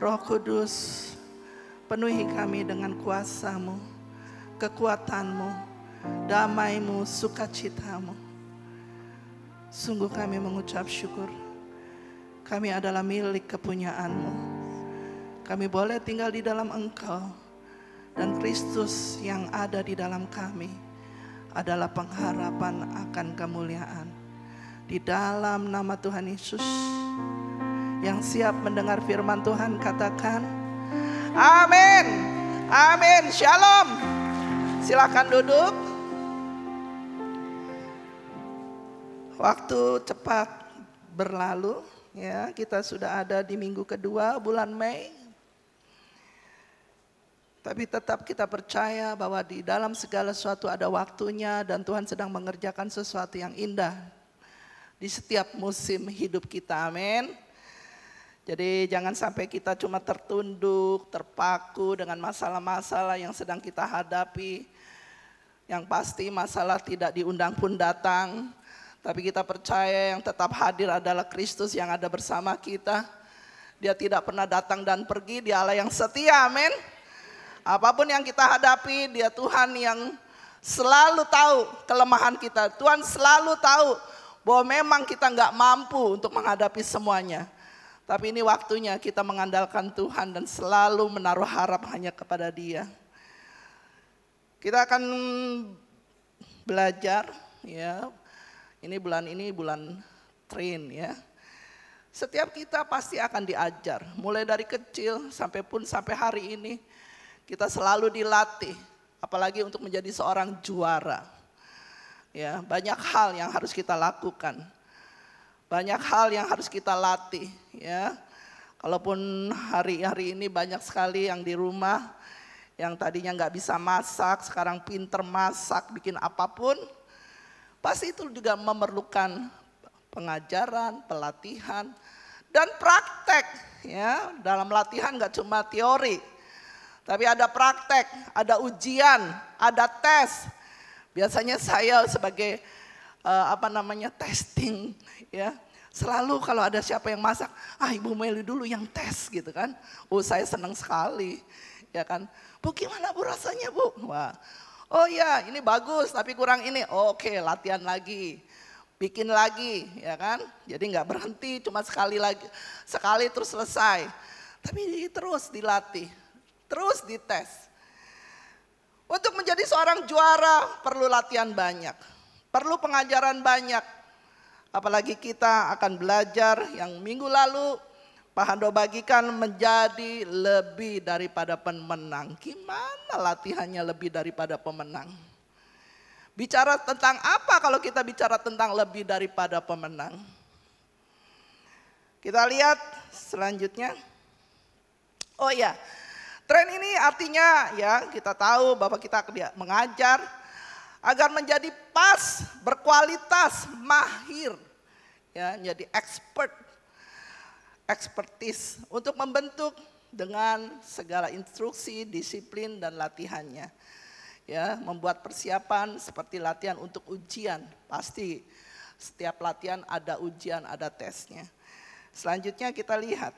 Roh Kudus, penuhi kami dengan kuasa-Mu, kekuatan-Mu, damai-Mu, sukacita-Mu. Sungguh kami mengucap syukur. Kami adalah milik kepunyaan-Mu. Kami boleh tinggal di dalam Engkau. Dan Kristus yang ada di dalam kami adalah pengharapan akan kemuliaan. Di dalam nama Tuhan Yesus, yang siap mendengar firman Tuhan katakan amin. Amin. Shalom. Silakan duduk. Waktu cepat berlalu, ya. Kita sudah ada di minggu kedua bulan Mei. Tapi tetap kita percaya bahwa di dalam segala sesuatu ada waktunya dan Tuhan sedang mengerjakan sesuatu yang indah di setiap musim hidup kita. Amin. Jadi jangan sampai kita cuma tertunduk, terpaku dengan masalah-masalah yang sedang kita hadapi. Yang pasti masalah tidak diundang pun datang. Tapi kita percaya yang tetap hadir adalah Kristus yang ada bersama kita. Dia tidak pernah datang dan pergi, Dia Allah yang setia, amin. Apapun yang kita hadapi, Dia Tuhan yang selalu tahu kelemahan kita. Tuhan selalu tahu bahwa memang kita nggak mampu untuk menghadapi semuanya. Tapi ini waktunya kita mengandalkan Tuhan dan selalu menaruh harap hanya kepada Dia. Kita akan belajar, ya. Ini bulan train, ya. Setiap kita pasti akan diajar, mulai dari kecil sampai hari ini kita selalu dilatih, apalagi untuk menjadi seorang juara. Ya, banyak hal yang harus kita lakukan. Banyak hal yang harus kita latih, ya. Kalaupun hari-hari ini banyak sekali yang di rumah yang tadinya nggak bisa masak, sekarang pinter masak, bikin apapun, pasti itu juga memerlukan pengajaran, pelatihan, dan praktek. Ya, dalam latihan nggak cuma teori, tapi ada praktek, ada ujian, ada tes. Biasanya saya sebagai testing, ya. Selalu kalau ada siapa yang masak, Ibu Meli dulu yang tes gitu kan. Saya senang sekali, ya kan. Bu, gimana Bu rasanya Bu? Wah, oh ya ini bagus tapi kurang ini. Oke, latihan lagi, bikin lagi, ya kan. Jadi nggak berhenti cuma sekali terus selesai. Tapi terus dilatih, terus dites. Untuk menjadi seorang juara perlu latihan banyak, perlu pengajaran banyak. Apalagi kita akan belajar yang minggu lalu Pak Hando bagikan menjadi lebih daripada pemenang. Gimana latihannya lebih daripada pemenang? Bicara tentang apa kalau kita bicara tentang lebih daripada pemenang? Kita lihat selanjutnya. Oh ya, tren ini artinya ya kita tahu bahwa kita mengajar agar menjadi pas, berkualitas, mahir, ya, menjadi expertise untuk membentuk dengan segala instruksi, disiplin dan latihannya. Ya, membuat persiapan seperti latihan untuk ujian. Pasti setiap latihan ada ujian, ada tesnya. Selanjutnya kita lihat.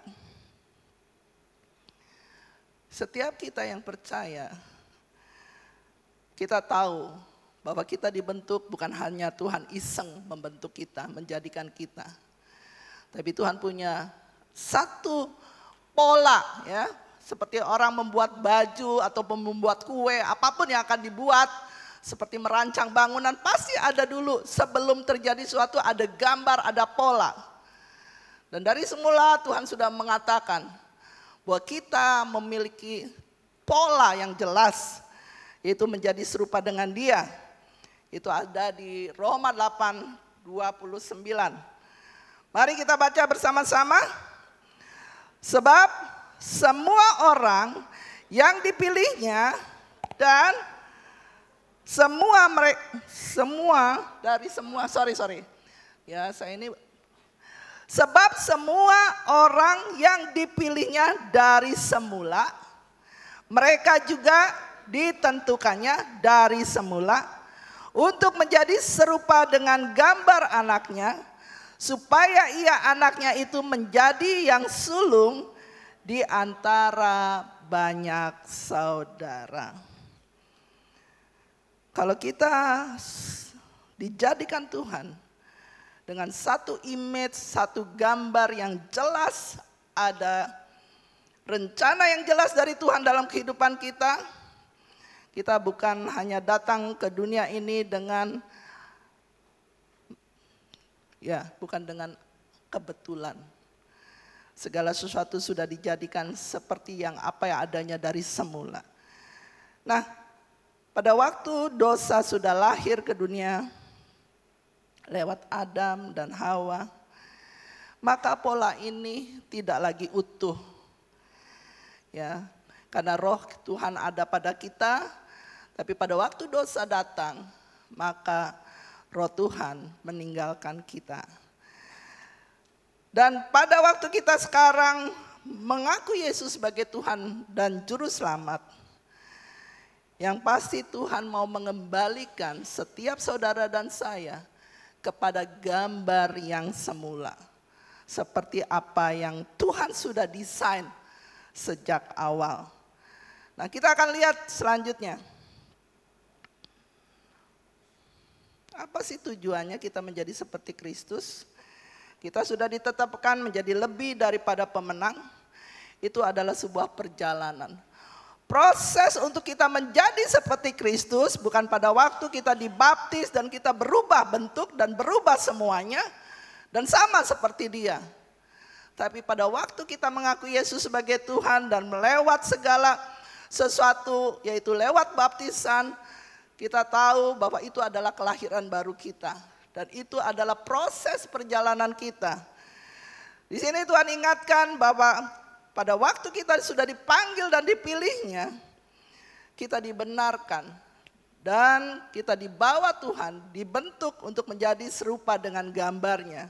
Setiap kita yang percaya, kita tahu bahwa kita dibentuk bukan hanya Tuhan iseng membentuk kita, menjadikan kita. Tapi Tuhan punya satu pola, ya, seperti orang membuat baju atau membuat kue, apapun yang akan dibuat, seperti merancang bangunan, pasti ada dulu sebelum terjadi sesuatu ada gambar, ada pola. Dan dari semula Tuhan sudah mengatakan bahwa kita memiliki pola yang jelas, yaitu menjadi serupa dengan Dia. Itu ada di Roma 8:29. Mari kita baca bersama-sama. Sebab semua orang yang dipilihnya dan sebab semua orang yang dipilihnya dari semula, mereka juga ditentukannya dari semula untuk menjadi serupa dengan gambar anaknya, supaya ia anaknya itu menjadi yang sulung di antara banyak saudara. Kalau kita dijadikan Tuhan dengan satu image, satu gambar yang jelas, ada rencana yang jelas dari Tuhan dalam kehidupan kita. Kita bukan hanya datang ke dunia ini dengan bukan dengan kebetulan. Segala sesuatu sudah dijadikan seperti yang adanya dari semula. Nah, pada waktu dosa sudah lahir ke dunia lewat Adam dan Hawa, maka pola ini tidak lagi utuh. Ya, karena roh Tuhan ada pada kita, tapi pada waktu dosa datang, maka roh Tuhan meninggalkan kita. Dan pada waktu kita sekarang mengaku Yesus sebagai Tuhan dan Juru Selamat, yang pasti Tuhan mau mengembalikan setiap saudara dan saya kepada gambar yang semula. Seperti apa yang Tuhan sudah desain sejak awal. Nah, kita akan lihat selanjutnya. Apa sih tujuannya kita menjadi seperti Kristus? Kita sudah ditetapkan menjadi lebih daripada pemenang. Itu adalah sebuah perjalanan. Proses untuk kita menjadi seperti Kristus bukan pada waktu kita dibaptis dan kita berubah bentuk dan berubah semuanya dan sama seperti Dia. Tapi pada waktu kita mengaku Yesus sebagai Tuhan dan melewat segala sesuatu, yaitu lewat baptisan, kita tahu bahwa itu adalah kelahiran baru kita. Dan itu adalah proses perjalanan kita. Di sini Tuhan ingatkan bahwa pada waktu kita sudah dipanggil dan dipilihnya, kita dibenarkan. Dan kita dibawa Tuhan, dibentuk untuk menjadi serupa dengan gambarnya.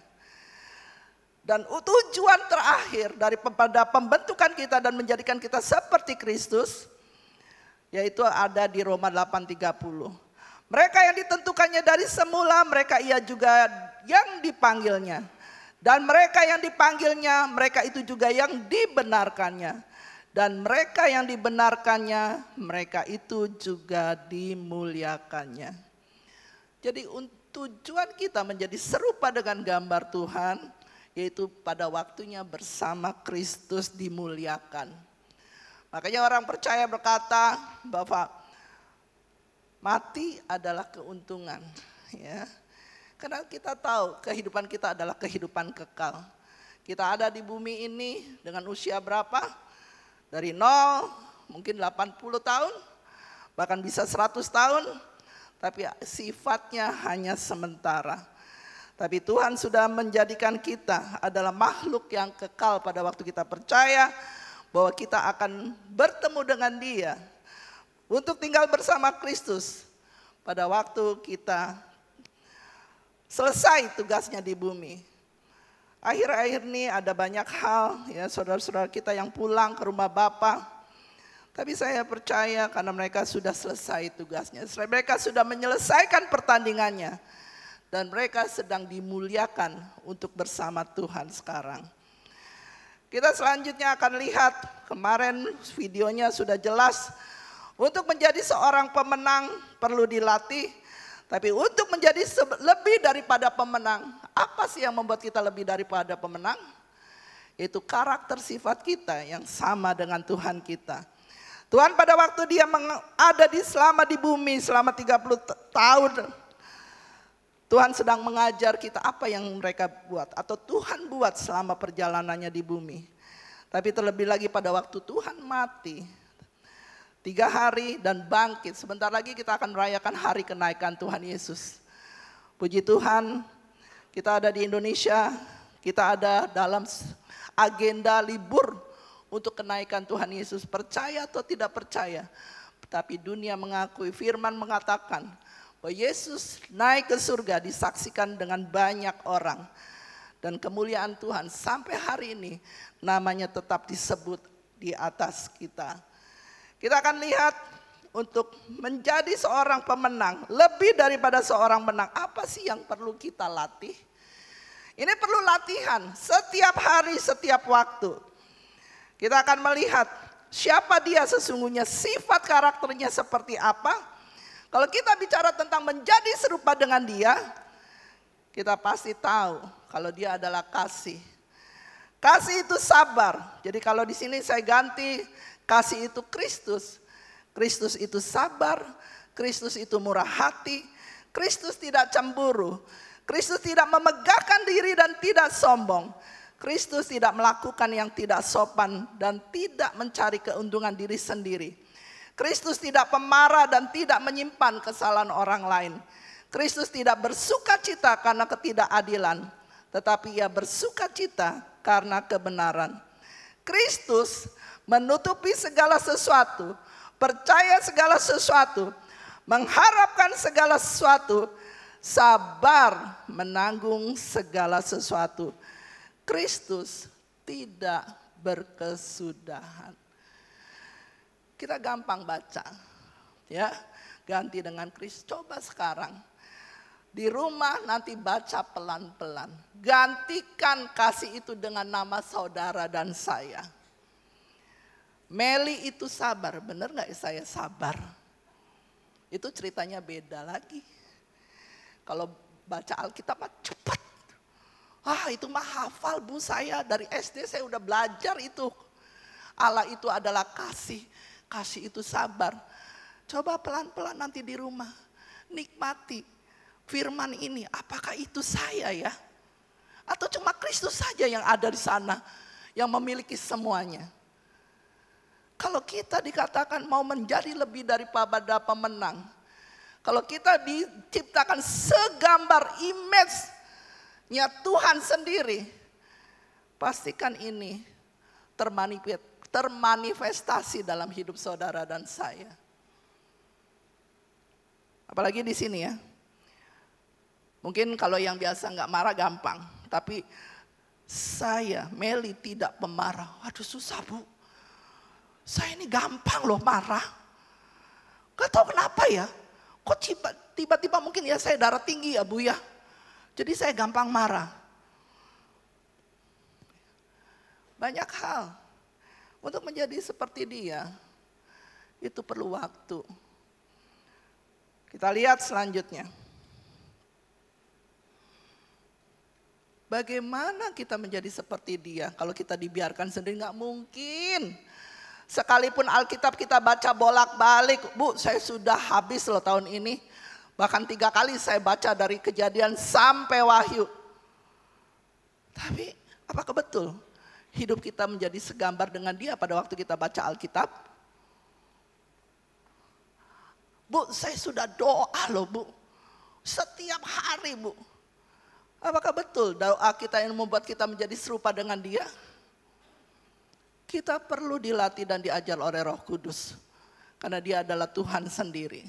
Dan tujuan terakhir daripada pembentukan kita dan menjadikan kita seperti Kristus, yaitu ada di Roma 8:30. Mereka yang ditentukannya dari semula, mereka ia juga yang dipanggilnya. Dan mereka yang dipanggilnya, mereka itu juga yang dibenarkannya. Dan mereka yang dibenarkannya, mereka itu juga dimuliakannya. Jadi tujuan kita menjadi serupa dengan gambar Tuhan, yaitu pada waktunya bersama Kristus dimuliakan. Makanya orang percaya berkata bahwa mati adalah keuntungan, ya. Karena kita tahu kehidupan kita adalah kehidupan kekal. Kita ada di bumi ini dengan usia berapa? Dari 0, mungkin 80 tahun, bahkan bisa 100 tahun. Tapi sifatnya hanya sementara. Tapi Tuhan sudah menjadikan kita adalah makhluk yang kekal pada waktu kita percaya bahwa kita akan bertemu dengan Dia. Untuk tinggal bersama Kristus pada waktu kita selesai tugasnya di bumi. Akhir-akhir ini ada banyak hal, ya, saudara-saudara kita yang pulang ke rumah Bapa. Tapi saya percaya karena mereka sudah selesai tugasnya. Mereka sudah menyelesaikan pertandingannya. Dan mereka sedang dimuliakan untuk bersama Tuhan sekarang. Kita selanjutnya akan lihat, kemarin videonya sudah jelas. Untuk menjadi seorang pemenang perlu dilatih, tapi untuk menjadi lebih daripada pemenang, apa sih yang membuat kita lebih daripada pemenang? Itu karakter sifat kita yang sama dengan Tuhan kita. Tuhan pada waktu Dia ada selama di bumi selama 30 tahun, Tuhan sedang mengajar kita apa yang mereka buat atau Tuhan buat selama perjalanannya di bumi. Tapi terlebih lagi pada waktu Tuhan mati 3 hari dan bangkit. Sebentar lagi kita akan merayakan hari kenaikan Tuhan Yesus. Puji Tuhan, kita ada di Indonesia, kita ada dalam agenda libur untuk kenaikan Tuhan Yesus. Percaya atau tidak percaya, tapi dunia mengakui, firman mengatakan bahwa Yesus naik ke surga disaksikan dengan banyak orang. Dan kemuliaan Tuhan sampai hari ini namanya tetap disebut di atas kita. Kita akan lihat untuk menjadi seorang pemenang, lebih daripada seorang menang, apa sih yang perlu kita latih? Ini perlu latihan setiap hari, setiap waktu. Kita akan melihat siapa dia sesungguhnya, sifat karakternya seperti apa. Kalau kita bicara tentang menjadi serupa dengan dia, kita pasti tahu kalau dia adalah kasih. Kasih itu sabar. Jadi kalau di sini saya ganti kasih itu Kristus. Kristus itu sabar, Kristus itu murah hati, Kristus tidak cemburu, Kristus tidak memegahkan diri dan tidak sombong. Kristus tidak melakukan yang tidak sopan dan tidak mencari keuntungan diri sendiri. Kristus tidak pemarah dan tidak menyimpan kesalahan orang lain. Kristus tidak bersuka cita karena ketidakadilan, tetapi ia bersuka cita karena kebenaran. Kristus menutupi segala sesuatu, percaya segala sesuatu, mengharapkan segala sesuatu, sabar menanggung segala sesuatu. Kristus tidak berkesudahan. Kita gampang baca, ya, ganti dengan Kristus. Coba sekarang di rumah nanti baca pelan-pelan. Gantikan kasih itu dengan nama saudara dan saya. Meli itu sabar, benar nggak saya sabar? Itu ceritanya beda lagi. Kalau baca Alkitab cepat. Itu mah hafal bu, saya dari SD saya udah belajar itu. Allah itu adalah kasih, kasih itu sabar. Coba pelan-pelan nanti di rumah, nikmati firman ini. Apakah itu saya ya? Atau cuma Kristus saja yang ada di sana, yang memiliki semuanya? Kalau kita dikatakan mau menjadi lebih daripada pemenang, kalau kita diciptakan segambar image-nya Tuhan sendiri, pastikan ini termanifestasi dalam hidup saudara dan saya. Apalagi di sini ya. Mungkin kalau yang biasa nggak marah gampang, tapi saya, Meli, tidak pemarah. Waduh susah bu. Saya ini gampang loh marah. Gak tahu kenapa ya. Kok tiba-tiba mungkin ya saya darah tinggi ya bu ya. Jadi saya gampang marah. Banyak hal. Untuk menjadi seperti dia, itu perlu waktu. Kita lihat selanjutnya. Bagaimana kita menjadi seperti dia? Kalau kita dibiarkan sendiri nggak mungkin. Sekalipun Alkitab kita baca bolak-balik, bu saya sudah habis loh tahun ini. Bahkan 3 kali saya baca dari Kejadian sampai Wahyu. Tapi apakah betul hidup kita menjadi segambar dengan dia pada waktu kita baca Alkitab? Bu saya sudah doa loh bu, setiap hari bu. Apakah betul doa kita yang membuat kita menjadi serupa dengan dia? Kita perlu dilatih dan diajar oleh Roh Kudus. Karena dia adalah Tuhan sendiri.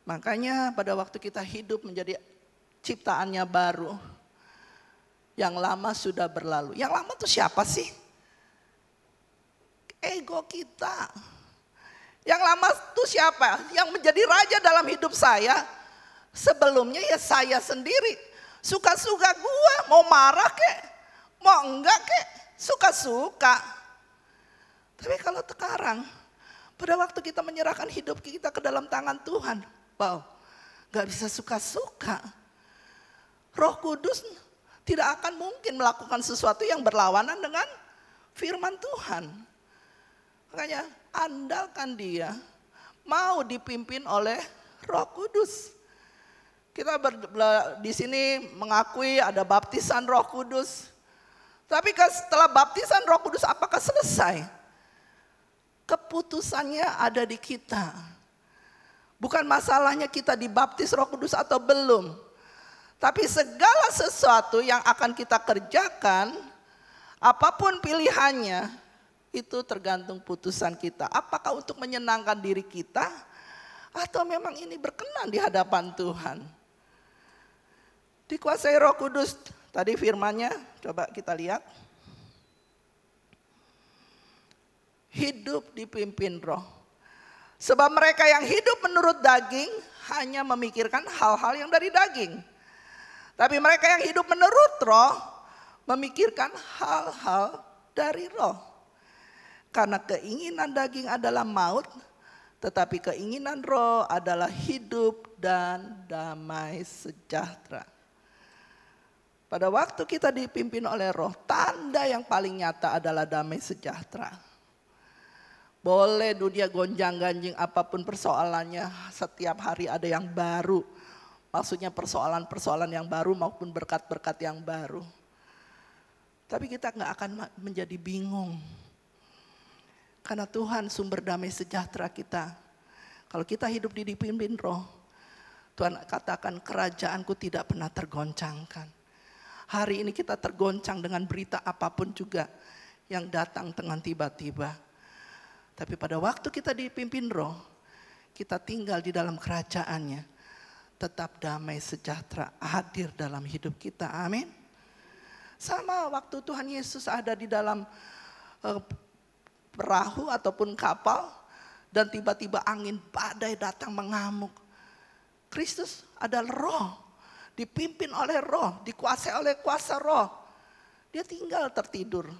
Makanya pada waktu kita hidup menjadi ciptaannya baru. Yang lama sudah berlalu. Yang lama itu siapa sih? Ego kita. Yang lama itu siapa? Yang menjadi raja dalam hidup saya. Sebelumnya ya saya sendiri. Suka-suka gua, mau marah kek, mau enggak kek. Suka-suka. Tapi kalau sekarang, pada waktu kita menyerahkan hidup kita ke dalam tangan Tuhan, wow, gak bisa suka-suka. Roh Kudus tidak akan mungkin melakukan sesuatu yang berlawanan dengan firman Tuhan. Makanya andalkan dia, mau dipimpin oleh Roh Kudus. Kita di sini mengakui ada baptisan Roh Kudus. Tapi setelah baptisan Roh Kudus apakah selesai? Keputusannya ada di kita. Bukan masalahnya kita dibaptis Roh Kudus atau belum. Tapi segala sesuatu yang akan kita kerjakan, apapun pilihannya, itu tergantung putusan kita. Apakah untuk menyenangkan diri kita, atau memang ini berkenan di hadapan Tuhan. Dikuasai Roh Kudus. Tadi firmannya, coba kita lihat. Hidup dipimpin roh. Sebab mereka yang hidup menurut daging hanya memikirkan hal-hal yang dari daging. Tapi mereka yang hidup menurut roh memikirkan hal-hal dari roh. Karena keinginan daging adalah maut, tetapi keinginan roh adalah hidup dan damai sejahtera. Pada waktu kita dipimpin oleh roh, tanda yang paling nyata adalah damai sejahtera. Boleh dunia gonjang-ganjing apapun persoalannya, setiap hari ada yang baru. Maksudnya persoalan-persoalan yang baru maupun berkat-berkat yang baru. Tapi kita nggak akan menjadi bingung. Karena Tuhan sumber damai sejahtera kita. Kalau kita hidup dipimpin roh, Tuhan katakan kerajaanku tidak pernah tergoncangkan. Hari ini kita tergoncang dengan berita apapun juga yang datang dengan tiba-tiba. Tapi pada waktu kita dipimpin roh, kita tinggal di dalam kerajaannya. Tetap damai sejahtera hadir dalam hidup kita. Amin. Sama waktu Tuhan Yesus ada di dalam perahu ataupun kapal. Dan tiba-tiba angin badai datang mengamuk. Kristus adalah roh. Dipimpin oleh roh. Dikuasai oleh kuasa roh. Dia tinggal tertidur.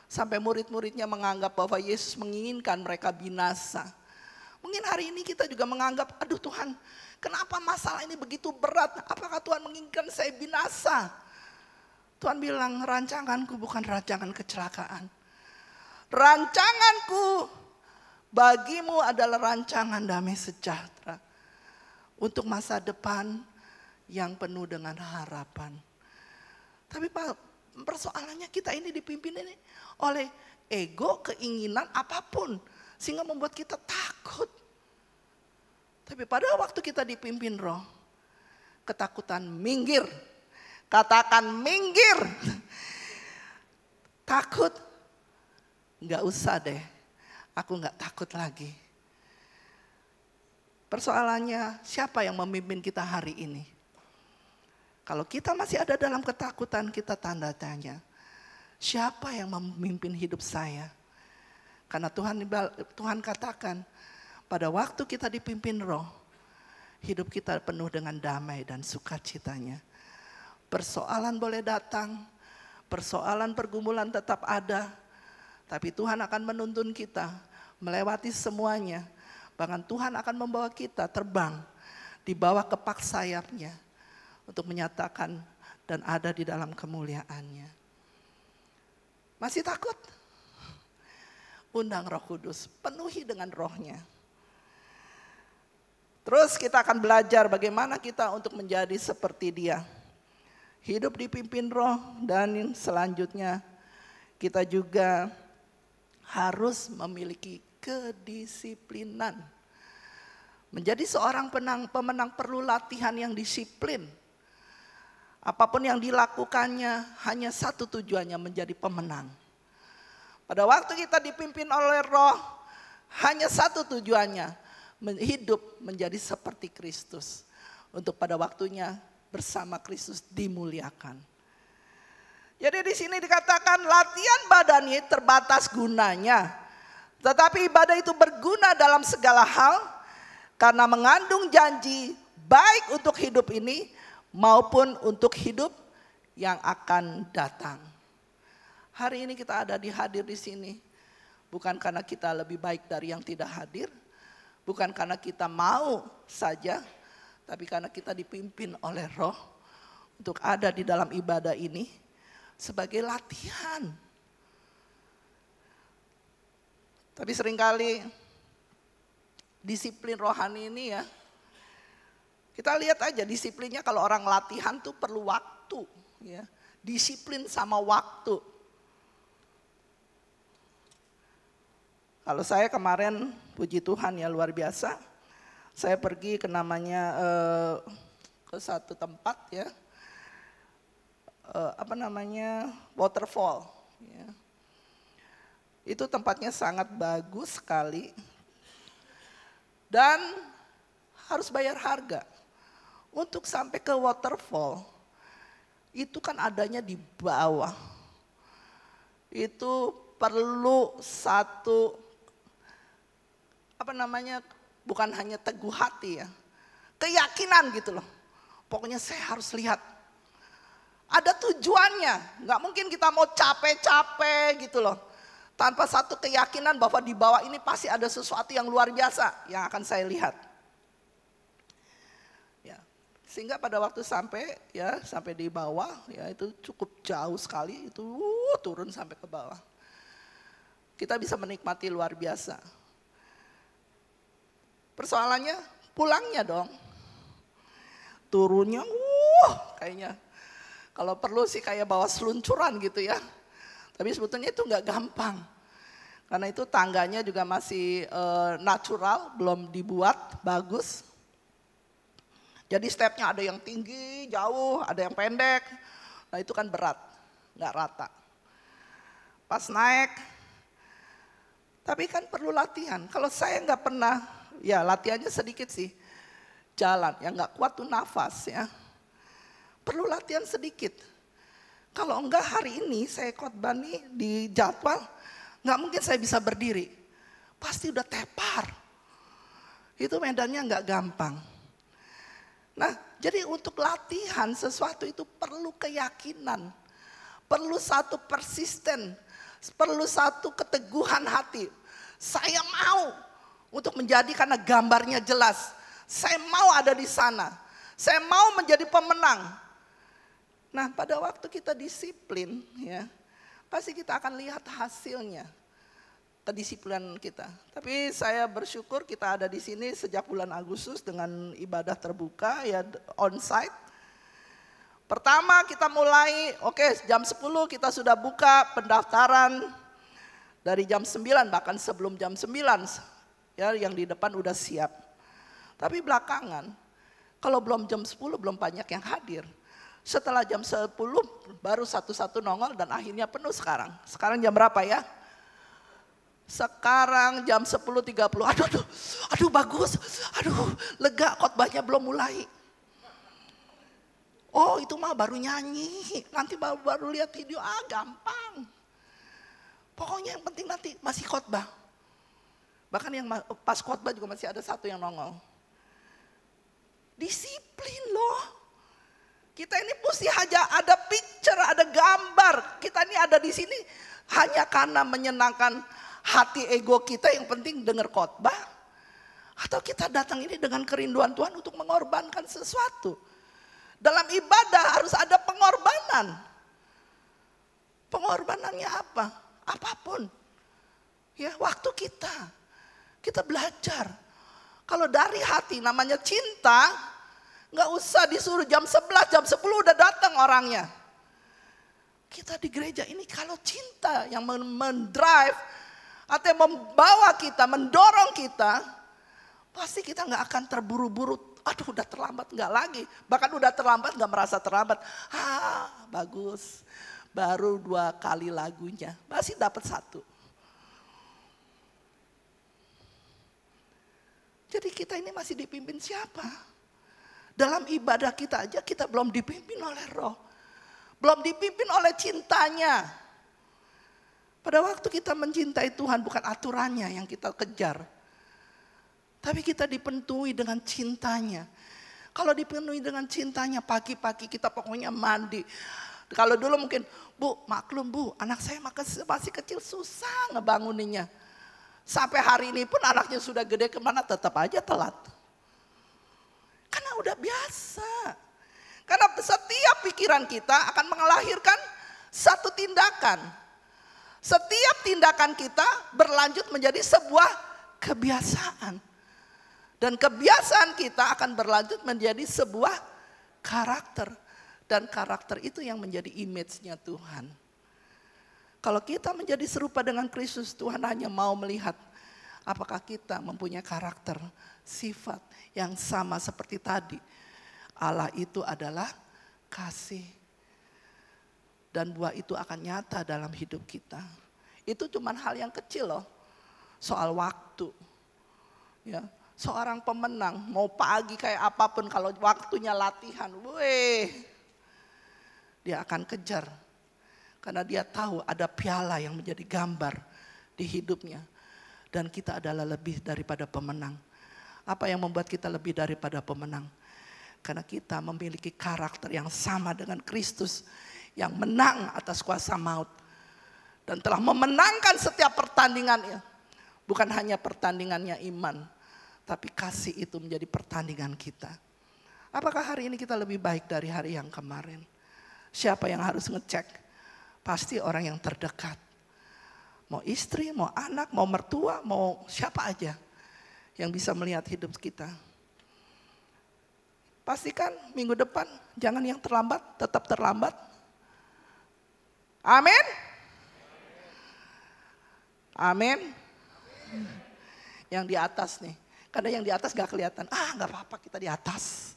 Sampai murid-muridnya menganggap bahwa Yesus menginginkan mereka binasa. Mungkin hari ini kita juga menganggap, aduh Tuhan, kenapa masalah ini begitu berat? Apakah Tuhan menginginkan saya binasa? Tuhan bilang, rancanganku bukan rancangan kecelakaan. Rancanganku bagimu adalah rancangan damai sejahtera. Untuk masa depan yang penuh dengan harapan. Tapi persoalannya kita ini dipimpin ini oleh ego, keinginan apapun. Sehingga membuat kita takut. Tapi pada waktu kita dipimpin roh, ketakutan minggir. Katakan minggir. Takut. Gak usah deh. Aku gak takut lagi. Persoalannya siapa yang memimpin kita hari ini? Kalau kita masih ada dalam ketakutan, kita tanda tanya. Siapa yang memimpin hidup saya? Karena Tuhan katakan, pada waktu kita dipimpin roh, hidup kita penuh dengan damai dan sukacitanya. Persoalan boleh datang, persoalan pergumulan tetap ada, tapi Tuhan akan menuntun kita melewati semuanya. Bahkan Tuhan akan membawa kita terbang di bawah kepak sayapnya untuk menyatakan dan ada di dalam kemuliaannya. Masih takut? Undang Roh Kudus, penuhi dengan rohnya. Terus kita akan belajar bagaimana kita untuk menjadi seperti dia. Hidup dipimpin roh dan selanjutnya kita juga harus memiliki kedisiplinan. Menjadi seorang pemenang perlu latihan yang disiplin. Apapun yang dilakukannya hanya satu tujuannya, menjadi pemenang. Pada waktu kita dipimpin oleh roh, hanya satu tujuannya, hidup menjadi seperti Kristus. Untuk pada waktunya bersama Kristus dimuliakan. Jadi di sini dikatakan latihan badan ini terbatas gunanya. Tetapi ibadah itu berguna dalam segala hal karena mengandung janji baik untuk hidup ini maupun untuk hidup yang akan datang. Hari ini kita ada hadir di sini bukan karena kita lebih baik dari yang tidak hadir, bukan karena kita mau saja, tapi karena kita dipimpin oleh Roh untuk ada di dalam ibadah ini sebagai latihan. Tapi seringkali disiplin rohani ini ya, kita lihat aja disiplinnya kalau orang latihan tuh perlu waktu. Ya. Disiplin sama waktu. Kalau saya kemarin puji Tuhan ya luar biasa. Saya pergi ke namanya ke satu tempat ya. Waterfall. Ya. Itu tempatnya sangat bagus sekali. Dan harus bayar harga. Untuk sampai ke waterfall, itu kan adanya di bawah. Itu perlu satu, bukan hanya teguh hati ya. Keyakinan gitu loh. Pokoknya saya harus lihat. Ada tujuannya, nggak mungkin kita mau capek-capek gitu loh. Tanpa satu keyakinan bahwa di bawah ini pasti ada sesuatu yang luar biasa yang akan saya lihat. Ya, sehingga pada waktu sampai di bawah, ya itu cukup jauh sekali, itu turun sampai ke bawah. Kita bisa menikmati luar biasa. Persoalannya pulangnya dong. Turunnya kayaknya kalau perlu sih kayak bawa seluncuran gitu ya. Tapi sebetulnya itu nggak gampang. Karena itu tangganya juga masih natural, belum dibuat bagus. Jadi stepnya ada yang tinggi, jauh, ada yang pendek. Nah itu kan berat, nggak rata. Pas naik, tapi kan perlu latihan. Kalau saya nggak pernah, ya latihannya sedikit sih. Jalan, yang nggak kuat tuh nafas ya. Perlu latihan sedikit. Kalau enggak hari ini saya khotbah nih di jadwal, nggak mungkin saya bisa berdiri. Pasti udah tepar. Itu medannya nggak gampang. Nah, jadi untuk latihan sesuatu itu perlu keyakinan. Perlu satu persisten. Perlu satu keteguhan hati. Saya mau untuk menjadi karena gambarnya jelas. Saya mau ada di sana. Saya mau menjadi pemenang. Nah, pada waktu kita disiplin, ya, pasti kita akan lihat hasilnya, kedisiplinan kita. Tapi saya bersyukur kita ada di sini sejak bulan Agustus dengan ibadah terbuka, ya onsite. Pertama kita mulai, jam 10 kita sudah buka pendaftaran dari jam 9, bahkan sebelum jam 9, ya yang di depan udah siap. Tapi belakangan, kalau belum jam 10 belum banyak yang hadir. Setelah jam 10 baru satu-satu nongol dan akhirnya penuh sekarang. Sekarang jam berapa ya? Sekarang jam 10.30. Aduh bagus. Aduh lega, khotbahnya belum mulai. Oh itu mah baru nyanyi. Nanti baru lihat video, gampang. Pokoknya yang penting nanti masih khotbah. Bahkan yang pas khotbah juga masih ada satu yang nongol. Disiplin loh. Kita ini mesti hanya ada picture, ada gambar. Kita ini ada di sini hanya karena menyenangkan hati ego kita, yang penting dengar khotbah. Atau kita datang ini dengan kerinduan Tuhan untuk mengorbankan sesuatu. Dalam ibadah harus ada pengorbanan. Pengorbanannya apa? Apapun. Ya, waktu kita belajar. Kalau dari hati namanya cinta, nggak usah disuruh jam 11, jam 10 udah datang orangnya. Kita di gereja ini kalau cinta yang mendrive atau yang membawa kita, mendorong kita, pasti kita nggak akan terburu-buru. Aduh udah terlambat, nggak lagi. Bahkan udah terlambat nggak merasa terlambat. Bagus, baru 2 kali lagunya, masih dapat 1. Jadi kita ini masih dipimpin siapa? Dalam ibadah kita aja kita belum dipimpin oleh Roh. Belum dipimpin oleh cintanya. Pada waktu kita mencintai Tuhan bukan aturannya yang kita kejar. Tapi kita dipenuhi dengan cintanya. Kalau dipenuhi dengan cintanya pagi-pagi kita pokoknya mandi. Kalau dulu mungkin, Bu maklum Bu anak saya masih kecil susah ngebanguninnya. Sampai hari ini pun anaknya sudah gede kemana tetap aja telat. Karena udah biasa. Karena setiap pikiran kita akan melahirkan satu tindakan. Setiap tindakan kita berlanjut menjadi sebuah kebiasaan. Dan kebiasaan kita akan berlanjut menjadi sebuah karakter. Dan karakter itu yang menjadi image-nya Tuhan. Kalau kita menjadi serupa dengan Kristus, Tuhan hanya mau melihat apakah kita mempunyai karakter, sifat yang sama seperti tadi. Allah itu adalah kasih. Dan buah itu akan nyata dalam hidup kita. Itu cuma hal yang kecil loh. Soal waktu. Ya, seorang pemenang mau pagi kayak apapun kalau waktunya latihan, dia akan kejar. Karena dia tahu ada piala yang menjadi gambar di hidupnya. Dan kita adalah lebih daripada pemenang. Apa yang membuat kita lebih daripada pemenang? Karena kita memiliki karakter yang sama dengan Kristus. Yang menang atas kuasa maut. dan telah memenangkan setiap pertandingannya. Bukan hanya pertandingannya iman, tapi kasih itu menjadi pertandingan kita. Apakah hari ini kita lebih baik dari hari yang kemarin? Siapa yang harus ngecek? Pasti orang yang terdekat. Mau istri, mau anak, mau mertua, mau siapa aja yang bisa melihat hidup kita. Pastikan minggu depan jangan yang terlambat, tetap terlambat. Amin. Amin. Yang di atas nih. Karena yang di atas gak kelihatan. Gak apa-apa kita di atas.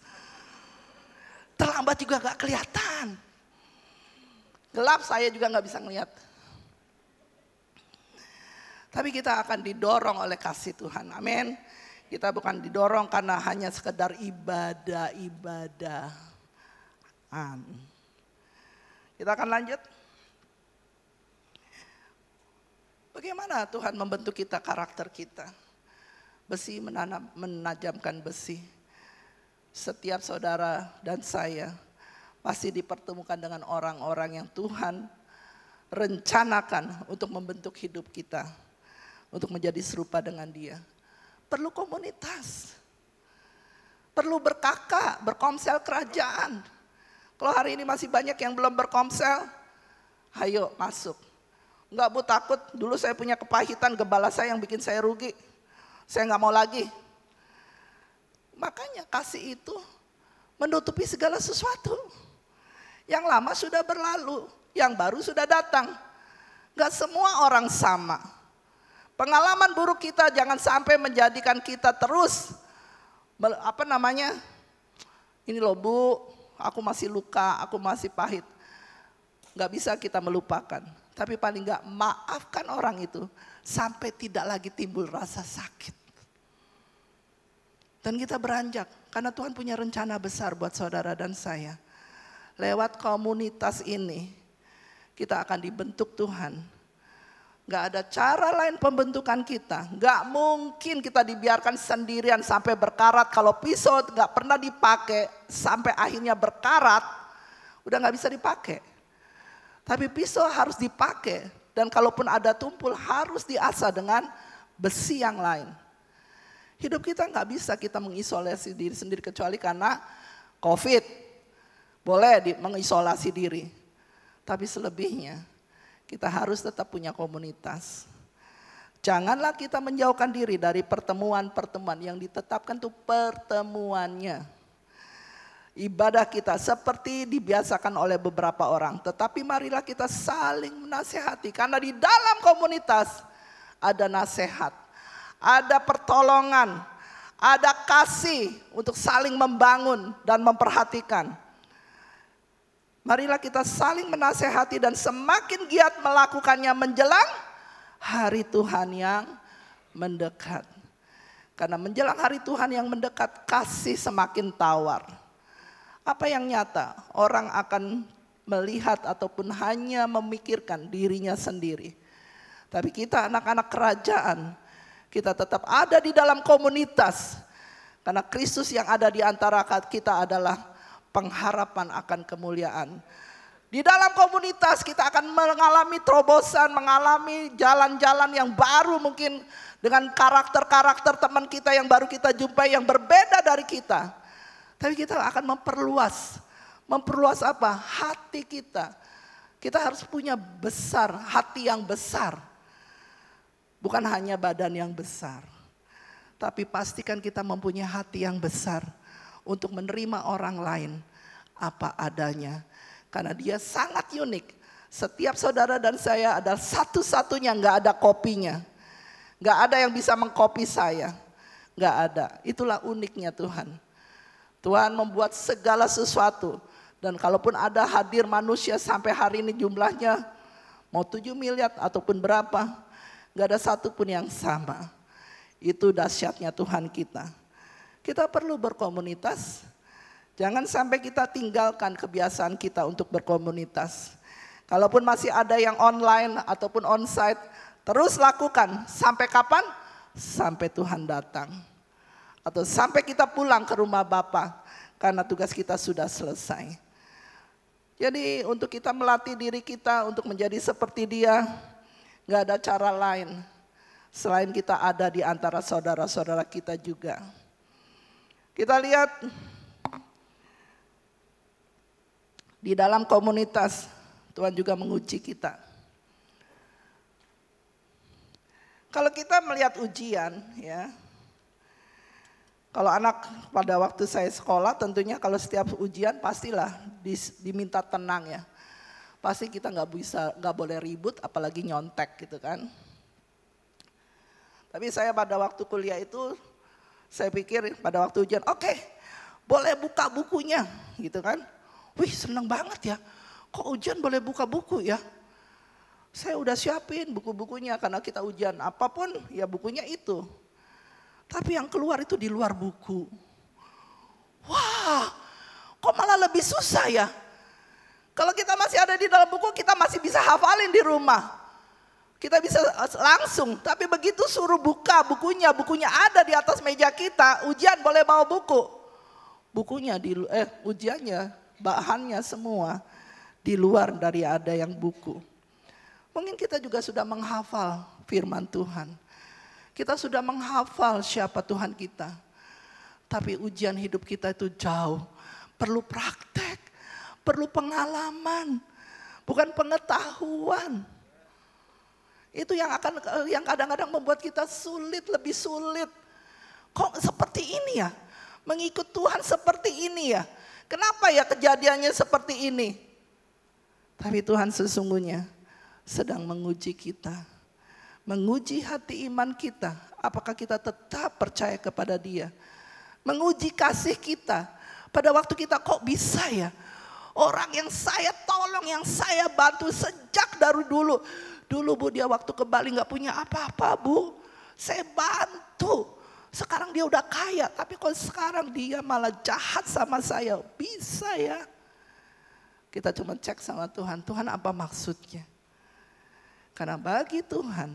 Terlambat juga gak kelihatan. Gelap saya juga gak bisa ngelihat. Tapi kita akan didorong oleh kasih Tuhan. Amin. Kita bukan didorong karena hanya sekedar ibadah-ibadah. Kita akan lanjut. Bagaimana Tuhan membentuk kita, karakter kita? Besi menajamkan besi. Setiap saudara dan saya pasti dipertemukan dengan orang-orang yang Tuhan rencanakan untuk membentuk hidup kita. Untuk menjadi serupa dengan Dia. Perlu komunitas. Perlu berkakak, berkomsel kerajaan. Kalau hari ini masih banyak yang belum berkomsel, ayo masuk. Enggak, Bu, takut. Dulu saya punya kepahitan, gembala saya yang bikin saya rugi. Saya enggak mau lagi. Makanya kasih itu menutupi segala sesuatu. Yang lama sudah berlalu, yang baru sudah datang. Enggak semua orang sama. Pengalaman buruk kita jangan sampai menjadikan kita terus ini loh, Bu, aku masih luka, aku masih pahit. Enggak bisa kita melupakan. Tapi paling enggak maafkan orang itu sampai tidak lagi timbul rasa sakit. Dan kita beranjak karena Tuhan punya rencana besar buat saudara dan saya. Lewat komunitas ini kita akan dibentuk Tuhan. Enggak ada cara lain pembentukan kita. Enggak mungkin kita dibiarkan sendirian sampai berkarat. Kalau pisau enggak pernah dipakai sampai akhirnya berkarat, udah enggak bisa dipakai. Tapi pisau harus dipakai dan kalaupun ada tumpul harus diasah dengan besi yang lain. Hidup kita nggak bisa kita mengisolasi diri sendiri kecuali karena COVID. Boleh mengisolasi diri. Tapi selebihnya kita harus tetap punya komunitas. Janganlah kita menjauhkan diri dari pertemuan-pertemuan yang ditetapkan tuh pertemuannya. Ibadah kita seperti dibiasakan oleh beberapa orang. Tetapi marilah kita saling menasehati. Karena di dalam komunitas ada nasihat. Ada pertolongan. Ada kasih untuk saling membangun dan memperhatikan. Marilah kita saling menasehati dan semakin giat melakukannya menjelang hari Tuhan yang mendekat. Karena menjelang hari Tuhan yang mendekat kasih semakin tawar. Apa yang nyata? Orang akan melihat ataupun hanya memikirkan dirinya sendiri. Tapi kita anak-anak kerajaan, kita tetap ada di dalam komunitas. Karena Kristus yang ada di antara kita adalah pengharapan akan kemuliaan. Di dalam komunitas kita akan mengalami terobosan, mengalami jalan-jalan yang baru mungkin dengan karakter-karakter teman kita yang baru kita jumpai yang berbeda dari kita. Tapi kita akan memperluas. Memperluas apa? Hati kita. Kita harus punya besar, hati yang besar. Bukan hanya badan yang besar. Tapi pastikan kita mempunyai hati yang besar. Untuk menerima orang lain apa adanya. Karena dia sangat unik. Setiap saudara dan saya adalah satu-satunya gak ada kopinya. Gak ada yang bisa mengkopi saya. Gak ada. Itulah uniknya Tuhan. Tuhan membuat segala sesuatu. Dan kalaupun ada hadir manusia sampai hari ini jumlahnya mau 7 miliar ataupun berapa. Gak ada satupun yang sama. Itu dahsyatnya Tuhan kita. Kita perlu berkomunitas. Jangan sampai kita tinggalkan kebiasaan kita untuk berkomunitas. Kalaupun masih ada yang online ataupun onsite. Terus lakukan. Sampai kapan? Sampai Tuhan datang. Atau sampai kita pulang ke rumah Bapa karena tugas kita sudah selesai. Jadi untuk kita melatih diri kita untuk menjadi seperti Dia, Gak ada cara lain selain kita ada di antara saudara-saudara kita juga. Kita lihat di dalam komunitas, Tuhan juga menguji kita. Kalau kita melihat ujian, ya, kalau anak pada waktu saya sekolah tentunya kalau setiap ujian pastilah diminta tenang ya. Pasti kita nggak boleh ribut apalagi nyontek gitu kan. Tapi saya pada waktu kuliah itu saya pikir pada waktu ujian oke, boleh buka bukunya gitu kan. Wih seneng banget ya, kok ujian boleh buka buku ya. Saya udah siapin buku-bukunya karena kita ujian apapun ya bukunya itu. Tapi yang keluar itu di luar buku. Wah, kok malah lebih susah ya? Kalau kita masih ada di dalam buku, kita masih bisa hafalin di rumah. Kita bisa langsung, tapi begitu suruh buka bukunya ada di atas meja kita, ujian boleh bawa buku. Bukunya ujiannya, bahannya semua di luar dari ada yang buku. Mungkin kita juga sudah menghafal firman Tuhan. Kita sudah menghafal siapa Tuhan kita. Tapi ujian hidup kita itu jauh. Perlu praktek, perlu pengalaman, bukan pengetahuan. Itu yang kadang-kadang membuat kita sulit, lebih sulit. Kok seperti ini ya? Mengikut Tuhan seperti ini ya? Kenapa ya kejadiannya seperti ini? Tapi Tuhan sesungguhnya sedang menguji kita. Menguji hati iman kita, apakah kita tetap percaya kepada Dia. Menguji kasih kita, pada waktu kita kok bisa ya. Orang yang saya tolong, yang saya bantu sejak dari dulu. Dulu Bu dia waktu ke Bali gak punya apa-apa Bu. Saya bantu. Sekarang dia udah kaya, tapi kok sekarang dia malah jahat sama saya. Bisa ya. Kita cuma cek sama Tuhan, Tuhan apa maksudnya? Karena bagi Tuhan,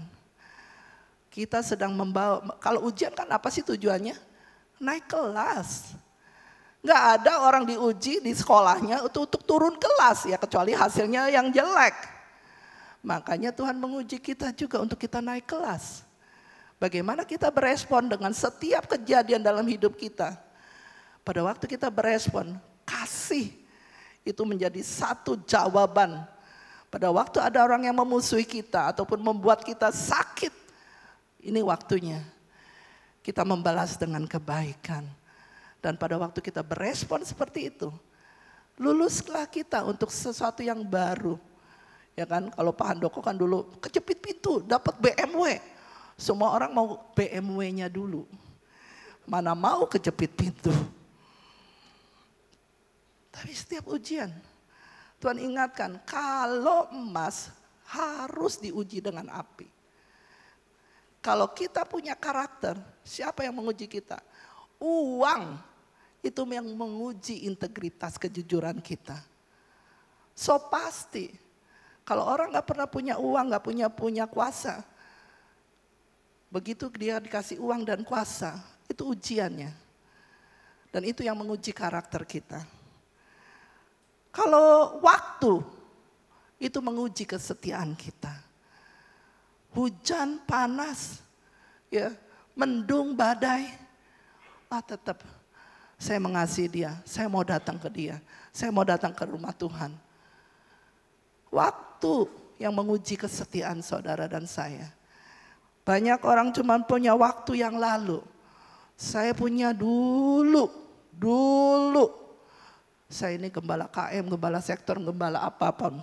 kita sedang membawa, kalau ujian kan apa sih tujuannya? Naik kelas. Gak ada orang diuji di sekolahnya untuk turun kelas ya, kecuali hasilnya yang jelek. Makanya Tuhan menguji kita juga untuk kita naik kelas. Bagaimana kita berespon dengan setiap kejadian dalam hidup kita. Pada waktu kita berespon, kasih itu menjadi satu jawaban. Pada waktu ada orang yang memusuhi kita ataupun membuat kita sakit, ini waktunya kita membalas dengan kebaikan. Dan pada waktu kita berespon seperti itu, luluslah kita untuk sesuatu yang baru. Ya kan, kalau Pak Handoko kan dulu kejepit pintu, dapat BMW. Semua orang mau BMW-nya dulu. Mana mau kejepit pintu. Tapi setiap ujian, Tuhan ingatkan, kalau emas harus diuji dengan api. Kalau kita punya karakter, siapa yang menguji kita? Uang itu yang menguji integritas kejujuran kita. So pasti, kalau orang gak pernah punya uang, gak punya kuasa. Begitu dia dikasih uang dan kuasa, itu ujiannya. Dan itu yang menguji karakter kita. Kalau waktu, itu menguji kesetiaan kita. Hujan, panas, ya, mendung, badai, tetap saya mengasihi dia, saya mau datang ke dia, saya mau datang ke rumah Tuhan. Waktu yang menguji kesetiaan saudara dan saya. Banyak orang cuma punya waktu yang lalu, saya punya dulu. Saya ini gembala KM, gembala sektor, gembala apapun.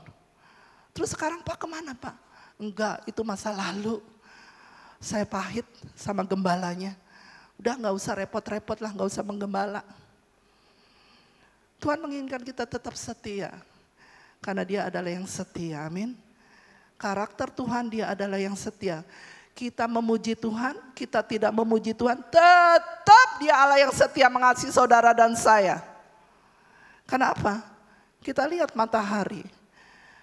Terus sekarang Pak kemana Pak? Enggak, itu masa lalu. Saya pahit sama gembalanya. Udah gak usah repot-repot lah, gak usah menggembala. Tuhan menginginkan kita tetap setia. Karena dia adalah yang setia, amin. Karakter Tuhan dia adalah yang setia. Kita memuji Tuhan, kita tidak memuji Tuhan, tetap dia Allah yang setia mengasihi saudara dan saya. Kenapa? Kita lihat matahari.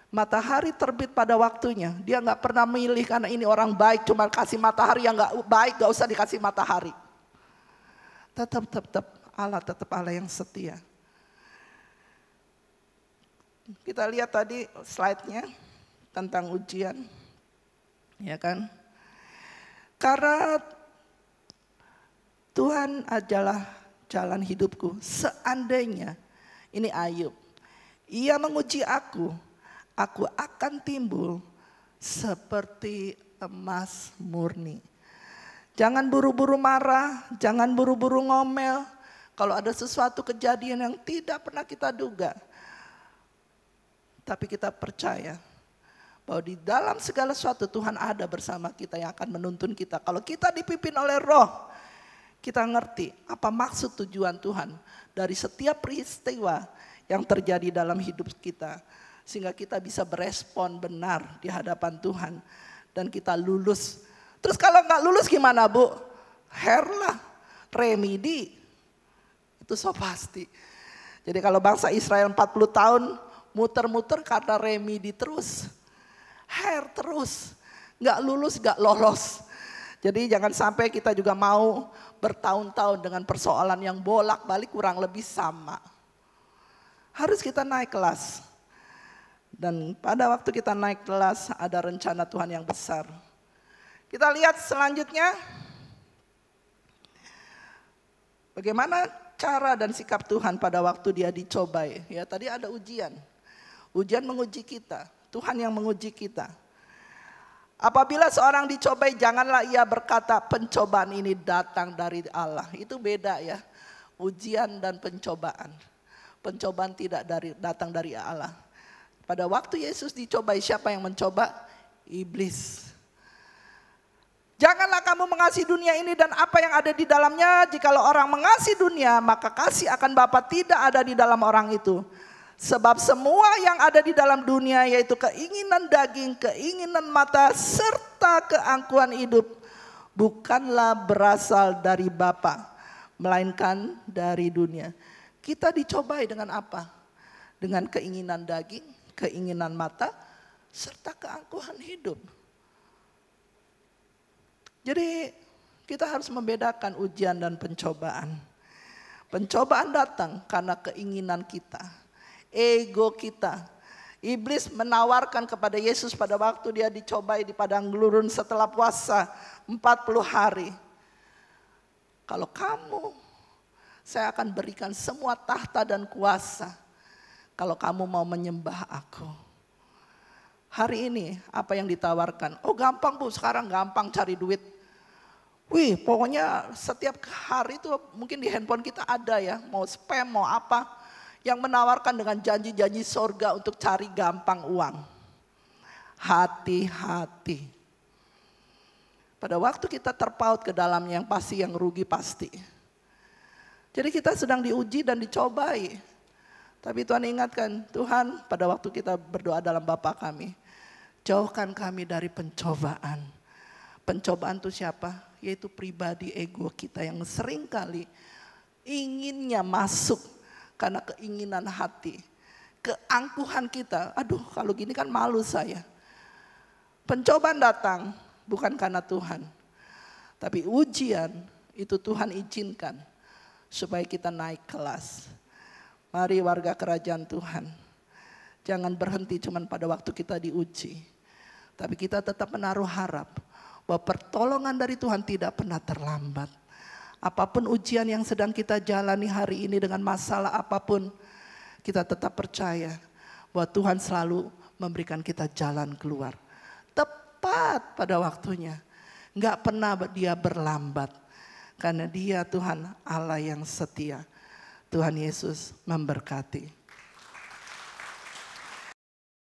Matahari terbit pada waktunya. Dia gak pernah milih karena ini orang baik cuma kasih matahari, yang gak baik gak usah dikasih matahari. Tetap Allah yang setia. Kita lihat tadi slide-nya tentang ujian. Ya kan? Karena Tuhan adalah jalan hidupku. Seandainya, ini Ayub, ia menguji aku akan timbul seperti emas murni. Jangan buru-buru marah, jangan buru-buru ngomel. Kalau ada sesuatu kejadian yang tidak pernah kita duga. Tapi kita percaya bahwa di dalam segala sesuatu Tuhan ada bersama kita yang akan menuntun kita. Kalau kita dipimpin oleh Roh, kita ngerti apa maksud tujuan Tuhan dari setiap peristiwa yang terjadi dalam hidup kita. Sehingga kita bisa berespon benar di hadapan Tuhan. Dan kita lulus. Terus kalau nggak lulus gimana, Bu? Herlah, remedi. Itu so pasti. Jadi kalau bangsa Israel 40 tahun muter-muter karena remedi terus. Terus. Nggak lulus, nggak lolos. Jadi jangan sampai kita juga mau bertahun-tahun dengan persoalan yang bolak-balik kurang lebih sama. Harus kita naik kelas. Dan pada waktu kita naik kelas ada rencana Tuhan yang besar. Kita lihat selanjutnya. Bagaimana cara dan sikap Tuhan pada waktu dia dicobai. Ya, tadi ada ujian. Ujian menguji kita. Tuhan yang menguji kita. Apabila seorang dicobai, janganlah ia berkata pencobaan ini datang dari Allah. Itu beda ya. Ujian dan pencobaan. Pencobaan tidak datang dari Allah. Pada waktu Yesus dicobai, siapa yang mencoba? Iblis. Janganlah kamu mengasihi dunia ini dan apa yang ada di dalamnya. Jikalau orang mengasihi dunia, maka kasih akan Bapa tidak ada di dalam orang itu. Sebab semua yang ada di dalam dunia, yaitu keinginan daging, keinginan mata, serta keangkuhan hidup, bukanlah berasal dari Bapa, melainkan dari dunia. Kita dicobai dengan apa? Dengan keinginan daging, keinginan mata, serta keangkuhan hidup. Jadi kita harus membedakan ujian dan pencobaan. Pencobaan datang karena keinginan kita, ego kita. Iblis menawarkan kepada Yesus pada waktu dia dicobai di padang gurun setelah puasa 40 hari. Kalau kamu, saya akan berikan semua tahta dan kuasa. Kalau kamu mau menyembah aku. Hari ini apa yang ditawarkan? Oh gampang Bu, sekarang gampang cari duit. Wih, pokoknya setiap hari itu mungkin di handphone kita ada ya, mau spam, mau apa. Yang menawarkan dengan janji-janji sorga untuk cari gampang uang. Hati-hati. Pada waktu kita terpaut ke dalam yang pasti yang rugi pasti. Jadi kita sedang diuji dan dicobai. Tapi Tuhan ingatkan, Tuhan pada waktu kita berdoa dalam Bapa kami. Jauhkan kami dari pencobaan. Pencobaan itu siapa? Yaitu pribadi ego kita yang seringkali inginnya masuk karena keinginan hati. Keangkuhan kita, aduh kalau gini kan malu saya. Pencobaan datang bukan karena Tuhan. Tapi ujian itu Tuhan izinkan supaya kita naik kelas. Mari warga kerajaan Tuhan. Jangan berhenti cuma pada waktu kita diuji. Tapi kita tetap menaruh harap bahwa pertolongan dari Tuhan tidak pernah terlambat. Apapun ujian yang sedang kita jalani hari ini dengan masalah apapun, kita tetap percaya bahwa Tuhan selalu memberikan kita jalan keluar. Tepat pada waktunya. Enggak pernah dia berlambat. Karena dia Tuhan Allah yang setia. Tuhan Yesus memberkati.